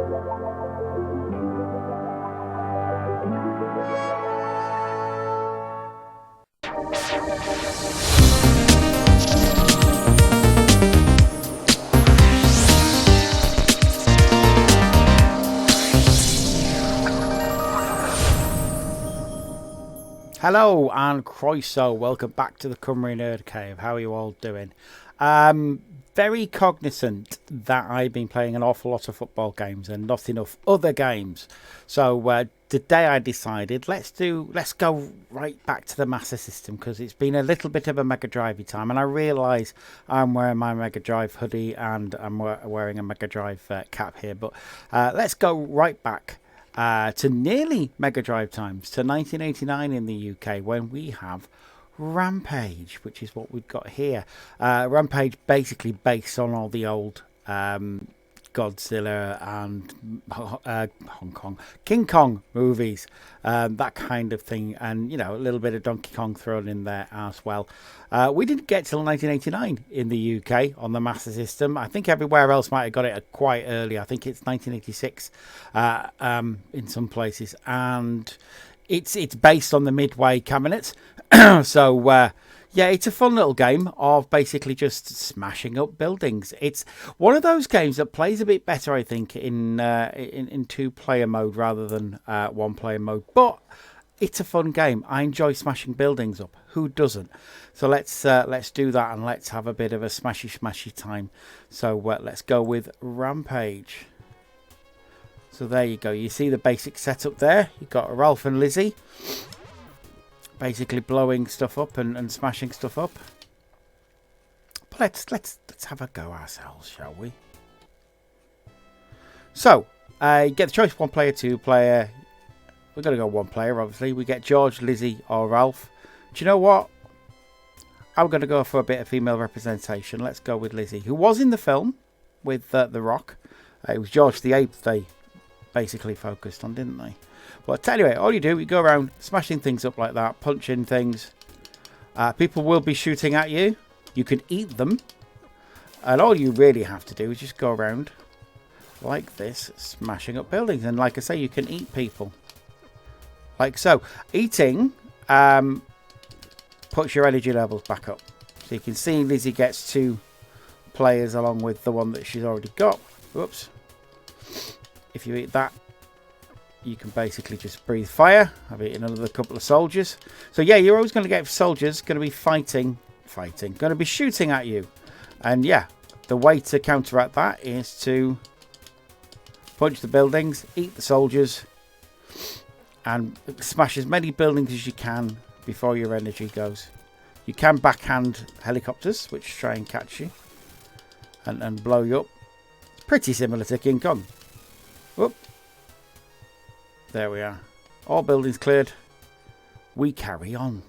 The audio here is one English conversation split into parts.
Hello and Croeso, welcome back to the Cymru Nerd Cave. How are you all doing? Very cognizant that I've been playing an awful lot of football games and not enough other games. So today I decided let's go right back to the Master System, because it's been a little bit of a Mega Drive time, and I realise I'm wearing my Mega Drive hoodie and I'm wearing a Mega Drive cap here, but let's go right back to nearly Mega Drive times, to 1989 in the UK, when we have Rampage, which is what we've got here. Rampage basically based on all the old Godzilla and King Kong movies, that kind of thing, and you know, a little bit of Donkey Kong thrown in there as well. We didn't get till 1989 in the UK on the Master System. I think everywhere else might have got it quite early. I think it's 1986 in some places, and it's based on the Midway cabinet. So yeah, it's a fun little game of basically just smashing up buildings. It's one of those games that plays a bit better, I think, in two-player mode rather than one-player mode. But it's a fun game. I enjoy smashing buildings up. Who doesn't? So let's do that, and let's have a bit of a smashy time. So let's go with Rampage. So there you go. You see the basic setup there. You've got Ralph and Lizzie, basically blowing stuff up and smashing stuff up. But let's have a go ourselves, shall we? So you get the choice: one player, two player. We're going to go one player, obviously. We get George, Lizzie, or Ralph. Do you know what? I'm going to go for a bit of female representation. Let's go with Lizzie, who was in the film with The Rock. It was George the Ape they basically focused on, didn't they? But anyway, all you do, you go around smashing things up like that, punching things. People will be shooting at you. You can eat them. And all you really have to do is just go around like this, smashing up buildings. And like I say, you can eat people. Like so. Eating puts your energy levels back up. So you can see Lizzie gets 2 players along with the one that she's already got. Whoops. If you eat that, you can basically just breathe fire. I've eaten another couple of soldiers. So yeah, you're always going to get soldiers going to be fighting, going to be shooting at you. And yeah, the way to counteract that is to punch the buildings, eat the soldiers, and smash as many buildings as you can before your energy goes. You can backhand helicopters, which try and catch you and blow you up. Pretty similar to King Kong. Whoop. There we are. All buildings cleared. We carry on.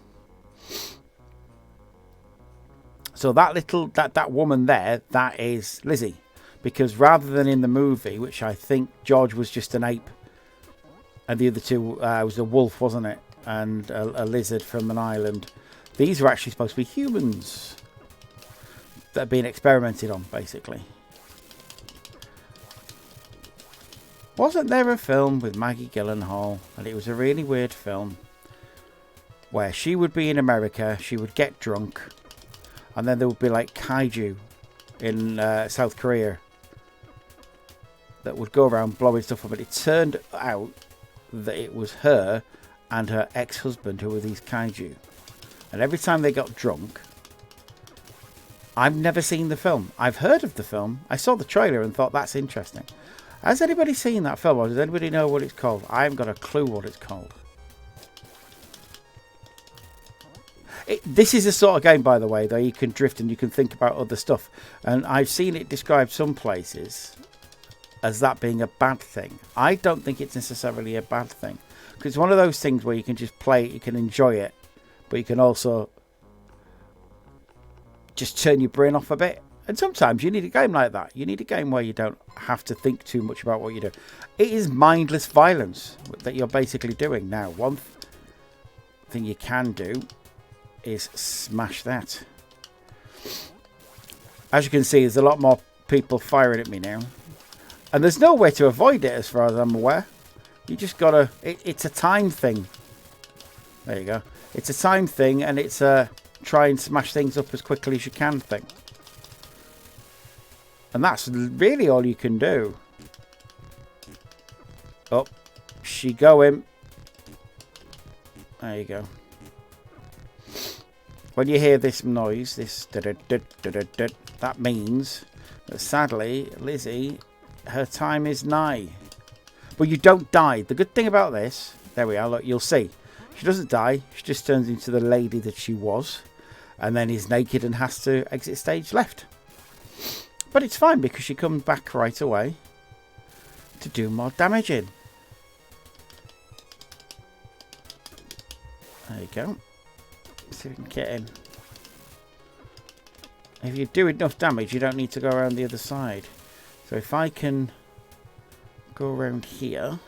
So that woman there, that is Lizzie. Because rather than in the movie, which I think George was just an ape, and the other two was a wolf, wasn't it? And a lizard from an island. These are actually supposed to be humans that are being experimented on, basically. Wasn't there a film with Maggie Gyllenhaal, and it was a really weird film, where she would be in America, she would get drunk, and then there would be like kaiju in South Korea that would go around blowing stuff up, but it turned out that it was her and her ex-husband who were these kaiju. And every time they got drunk, I've never seen the film. I've heard of the film. I saw the trailer and thought, that's interesting. Has anybody seen that film, or does anybody know what it's called? I haven't got a clue what it's called. This is a sort of game, by the way, though you can drift and you can think about other stuff. And I've seen it described some places as that being a bad thing. I don't think it's necessarily a bad thing. Because it's one of those things where you can just play it, you can enjoy it, but you can also just turn your brain off a bit. And sometimes you need a game like that. You need a game where you don't have to think too much about what you do. It is mindless violence that you're basically doing. Now, one thing you can do is smash that. As you can see, there's a lot more people firing at me now. And there's no way to avoid it as far as I'm aware. You just gotta... It's a time thing. There you go. It's a time thing, and it's a try and smash things up as quickly as you can thing. And that's really all you can do. Oh, she going. There you go. When you hear this noise, this that means that sadly, Lizzie, her time is nigh. But you don't die. The good thing about this, there we are, look, you'll see. She doesn't die. She just turns into the lady that she was. And then is naked and has to exit stage left. But it's fine because she comes back right away to do more damaging. There you go. Let's see if we can get in. If you do enough damage, you don't need to go around the other side. So if I can go around here.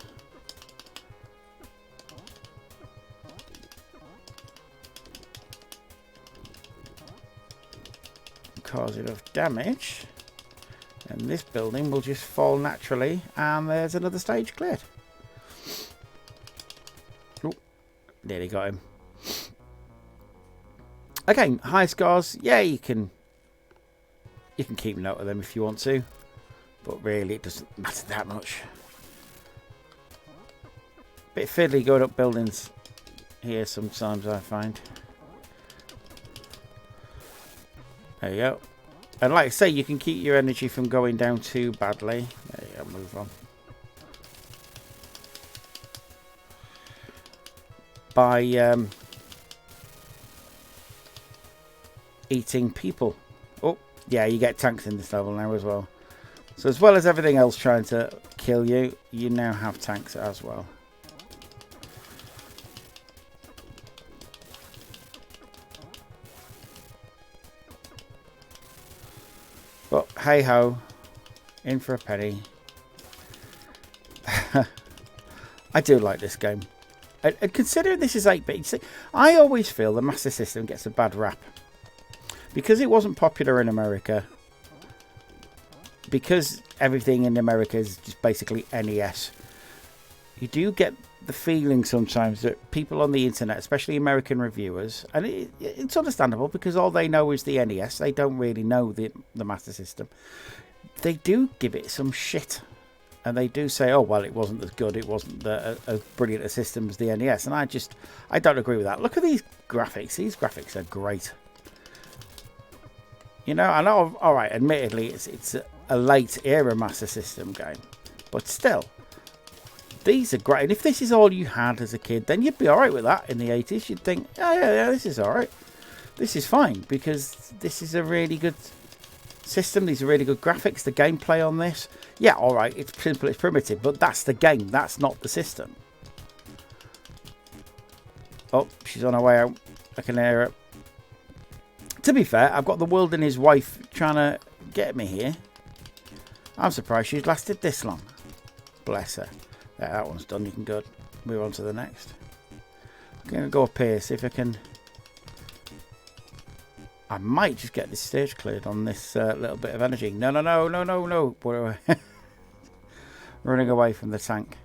Cause enough damage. And this building will just fall naturally. And there's another stage cleared. Oh, nearly got him. Again, high scores. Yeah, you can keep note of them if you want to. But really, it doesn't matter that much. Bit fiddly going up buildings here sometimes, I find. There you go. And like I say, you can keep your energy from going down too badly. There you go, move on. By eating people. Oh, yeah, you get tanks in this level now as well. So as well as everything else trying to kill you, you now have tanks as well. But hey ho, in for a penny. I do like this game. And considering this is 8-bit, see, I always feel the Master System gets a bad rap. Because it wasn't popular in America. Because everything in America is just basically NES. You do get the feeling sometimes that people on the internet, especially American reviewers, and it's understandable because all they know is the NES. They don't really know the Master System. They do give it some shit. And they do say, oh, well, it wasn't as good. It wasn't as brilliant a system as the NES. And I don't agree with that. Look at these graphics. These graphics are great. You know, I know, all right, admittedly, it's a late era Master System game. But still, these are great. And if this is all you had as a kid, then you'd be all right with that in the 80s. You'd think, oh, yeah, this is all right. This is fine because this is a really good system. These are really good graphics. The gameplay on this, yeah, all right, it's simple, it's primitive, but that's the game. That's not the system. Oh, she's on her way out. I can hear her. To be fair, I've got the world and his wife trying to get me here. I'm surprised she's lasted this long. Bless her. Yeah, that one's done. You can go move on to the next. I'm going to go up here, see if I can... I might just get this stage cleared on this little bit of energy. No. We're running away from the tank.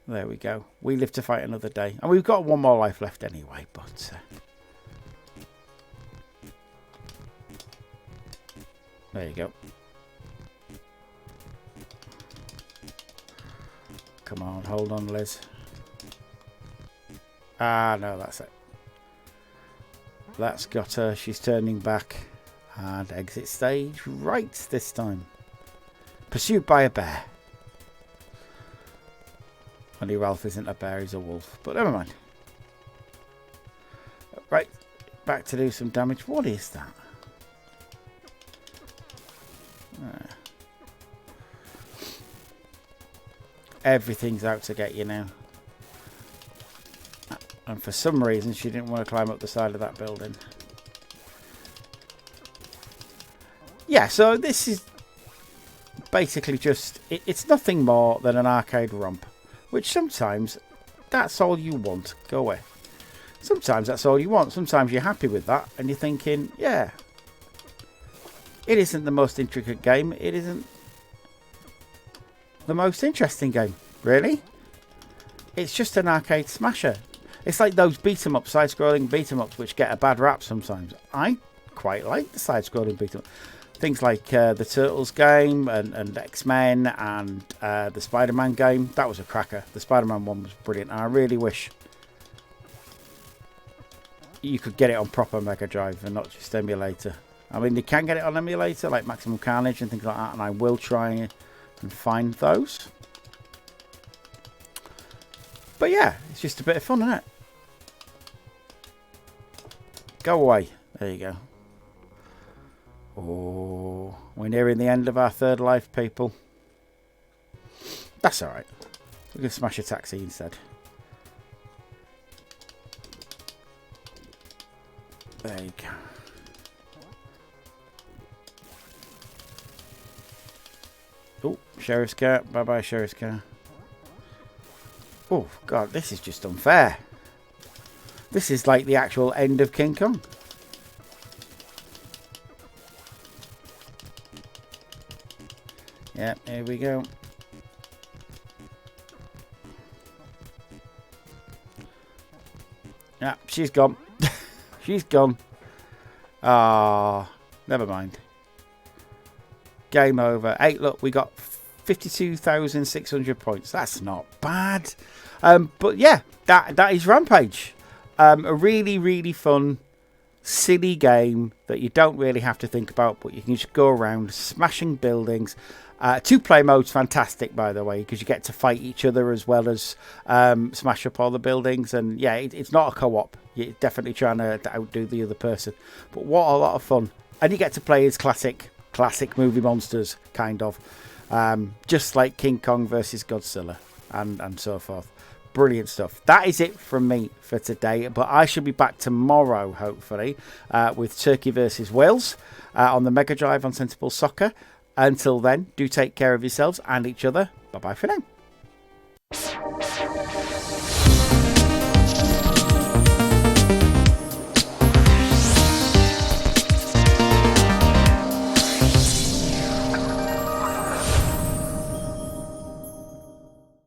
There we go. We live to fight another day. And we've got one more life left anyway, but... there you go. Come on, hold on, Liz. Ah, no, that's it. That's got her. She's turning back. And exit stage right this time. Pursued by a bear. Only Ralph isn't a bear, he's a wolf. But never mind. Right, back to do some damage. What is that? Everything's out to get you now. And for some reason she didn't want to climb up the side of that building. Yeah, so this is basically just... it's nothing more than an arcade romp. Which sometimes that's all you want. Go away. Sometimes that's all you want. Sometimes you're happy with that and you're thinking, yeah, it isn't the most intricate game. It isn't the most interesting game, really. It's just an arcade smasher. It's like those beat-em-up, side-scrolling beat-em-ups, which get a bad rap sometimes. I quite like the side-scrolling beat-em-up. Things like the Turtles game and X-Men and the Spider-Man game. That was a cracker. The Spider-Man one was brilliant. And I really wish you could get it on proper Mega Drive and not just emulator. I mean, you can get it on emulator, like Maximum Carnage and things like that. And I will try and find those. But yeah, it's just a bit of fun, isn't it? Go away. There you go. Oh, we're nearing the end of our third life, people. That's alright. We're going to smash a taxi instead. There you go. Oh, sheriff's car. Bye-bye, sheriff's car. Oh, God, this is just unfair. This is like the actual end of King Kong. Yeah, here we go. Yeah, she's gone. She's gone. Ah, never mind. Game over. Hey, look, we got 52,600 points. That's not bad. But yeah, that is Rampage. A really, really fun, silly game that you don't really have to think about, but you can just go around smashing buildings. Two-player mode's fantastic, by the way, because you get to fight each other as well as smash up all the buildings. And yeah, it's not a co-op. You're definitely trying to outdo the other person. But what a lot of fun. And you get to play as classic movie monsters, kind of. Just like King Kong versus Godzilla and so forth. Brilliant stuff. That is it from me for today. But I shall be back tomorrow, hopefully, with Turkey versus Wales on the Mega Drive on Sensible Soccer. Until then, do take care of yourselves and each other. Bye-bye for now.